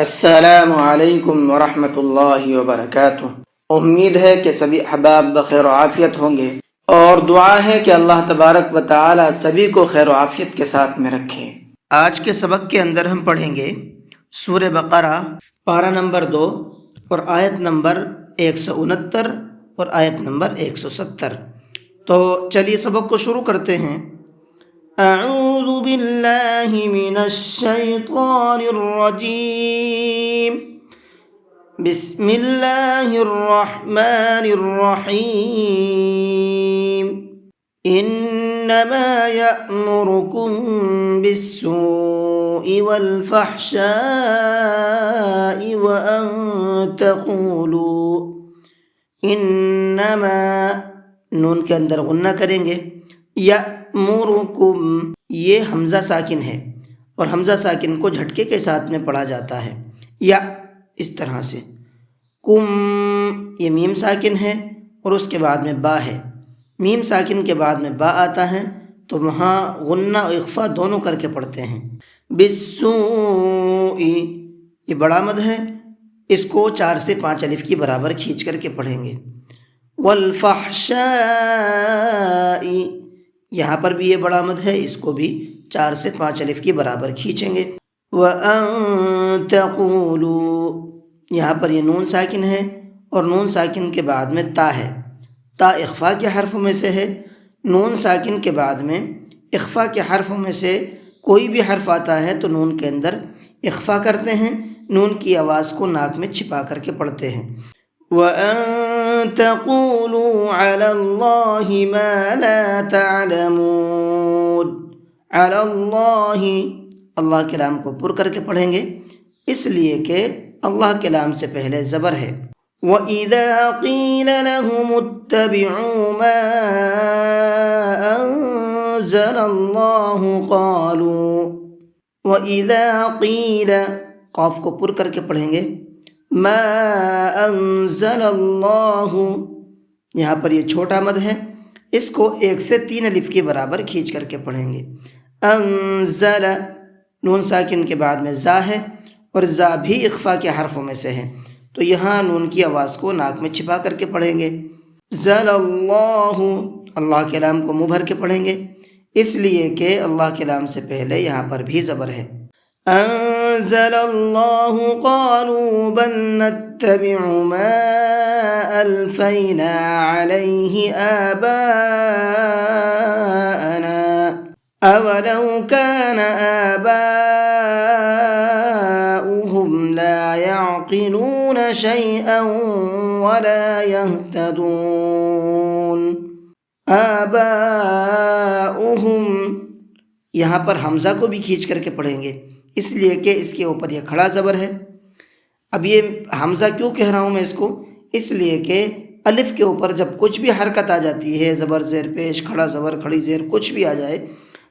السلام علیکم ورحمۃ اللہ وبرکاتہ۔ امید ہے کہ سبھی احباب بخیر و عافیت ہوں گے، اور دعا ہے کہ اللہ تبارک و تعالی سبھی کو خیر و عافیت کے ساتھ میں رکھے۔ آج کے سبق کے اندر ہم پڑھیں گے سورہ بقرہ پارہ نمبر 2 اور آیت نمبر 169 اور آیت نمبر 170۔ تو چلیے سبق کو شروع کرتے ہیں۔ اعوذ باللہ من الشیطان الرجیم، بسم اللہ الرحمن الرحیم۔ انما یأمرکم بالسوء والفحشاء وان تقولوا، انما نون کے اندر غنہ کریں گے، یأمرکم یہ حمزہ ساکن ہے اور حمزہ ساکن کو جھٹکے کے ساتھ میں پڑھا جاتا ہے، یا اس طرح سے۔ کم یہ میم ساکن ہے اور اس کے بعد میں با ہے، میم ساکن کے بعد میں با آتا ہے تو وہاں غنہ و اخفا دونوں کر کے پڑھتے ہیں۔ بالسوء یہ بڑا مد ہے، اس کو 4 سے 5 الف کی برابر کھینچ کر کے پڑھیں گے۔ والفحشاء یہاں پر بھی یہ بڑا مد ہے، اس کو بھی 4 سے 5 الف کی برابر کھینچیں گے۔ وَأَن تَقُولُوا یہاں پر یہ نون ساکن ہے اور نون ساکن کے بعد میں تا ہے، تا اخفا کے حرفوں میں سے ہے۔ نون ساکن کے بعد میں اخفا کے حرفوں میں سے کوئی بھی حرف آتا ہے تو نون کے اندر اخفا کرتے ہیں، نون کی آواز کو ناک میں چھپا کر کے پڑھتے ہیں۔ وَأَن تَقُولُوا عَلَى اللَّهِ مَا لَا تَعْلَمُونَ عَلَى اللَّهِ اللہ کے لام کو پر کر کے پڑھیں گے، اس لیے کہ اللہ کے لام سے پہلے زبر ہے۔ وَإِذَا قِيلَ لَهُمُ اتَّبِعُوا مَا أَنزَلَ اللَّهُ قَالُوا وَإِذَا قِيلَ قاف کو پر کر کے پڑھیں گے، ما انزل اللہ یہاں پر یہ چھوٹا مد ہے، اس کو 1 سے 3 الف کے برابر کھینچ کر کے پڑھیں گے۔ انزل نون ساکن کے بعد میں زا ہے اور زا بھی اخفا کے حرفوں میں سے ہے، تو یہاں نون کی آواز کو ناک میں چھپا کر کے پڑھیں گے۔ زل اللہ اللہ کے لام کو منہ بھر کے پڑھیں گے، اس لیے کہ اللہ کے لام سے پہلے یہاں پر بھی زبر ہے۔ انزل اللہ قالوا بل نتبع ما الفینا علیہ آباءنا اولو کان آباؤہم لا يعقلون شیئا ولا يہتدون۔ آباؤہم یہاں پر حمزہ کو بھی کھینچ کر کے پڑھیں گے، اس لیے کہ اس کے اوپر یہ کھڑا زبر ہے۔ اب یہ حمزہ کیوں کہہ رہا ہوں میں اس کو، اس لیے کہ الف کے اوپر جب کچھ بھی حرکت آ جاتی ہے، زبر زیر پیش، کھڑا زبر کھڑی زیر کچھ بھی آ جائے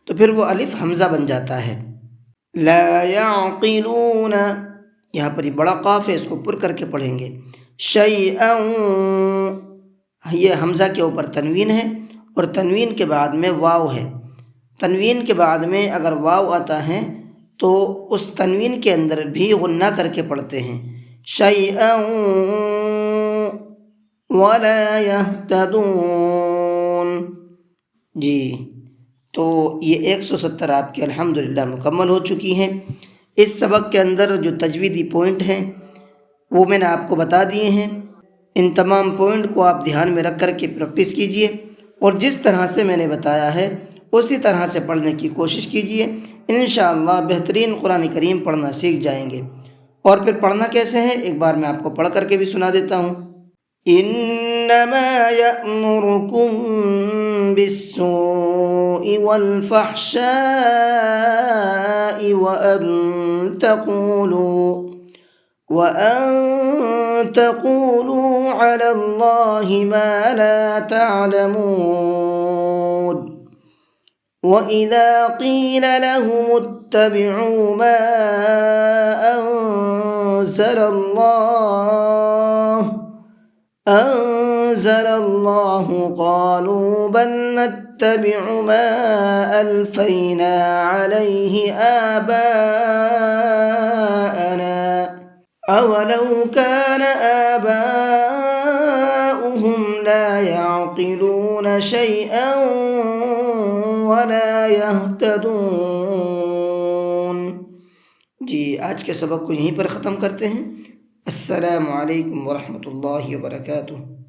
تو پھر وہ الف حمزہ بن جاتا ہے۔ لا يعقلون یہاں پر یہ بڑا قاف ہے، اس کو پر کر کے پڑھیں گے۔ شیئا یہ حمزہ کے اوپر تنوین ہے اور تنوین کے بعد میں واو ہے، تنوین کے بعد میں اگر واو آتا ہے تو اس تنوین کے اندر بھی غنہ کر کے پڑھتے ہیں۔ شیئا ولا یہتدون جی، تو یہ 170 آپ کی الحمدللہ مکمل ہو چکی ہیں۔ اس سبق کے اندر جو تجویدی پوائنٹ ہیں وہ میں نے آپ کو بتا دیے ہیں، ان تمام پوائنٹ کو آپ دھیان میں رکھ کر کے پریکٹس کیجئے اور جس طرح سے میں نے بتایا ہے اسی طرح سے پڑھنے کی کوشش کیجئے، انشاءاللہ بہترین قرآن کریم پڑھنا سیکھ جائیں گے۔ اور پھر پڑھنا کیسے ہے ایک بار میں آپ کو پڑھ کر کے بھی سنا دیتا ہوں۔ انما یأمرکم بالسوء والفحشاء وان تقولوا علی اللہ ما لا تعلمون۔ وَإِذَا قِيلَ لَهُمُ اتَّبِعُوا مَا أَنزَلَ اللَّهُ قَالُوا بَلْ نَتَّبِعُ مَا أَلْفَيْنَا عَلَيْهِ آبَاءَنَا أولو كان آباؤهم لا يعقلون شيئا ولا يهتدون. جی آج کے سبق کو یہیں پر ختم کرتے ہیں. السلام علیکم ورحمۃ اللہ وبرکاتہ.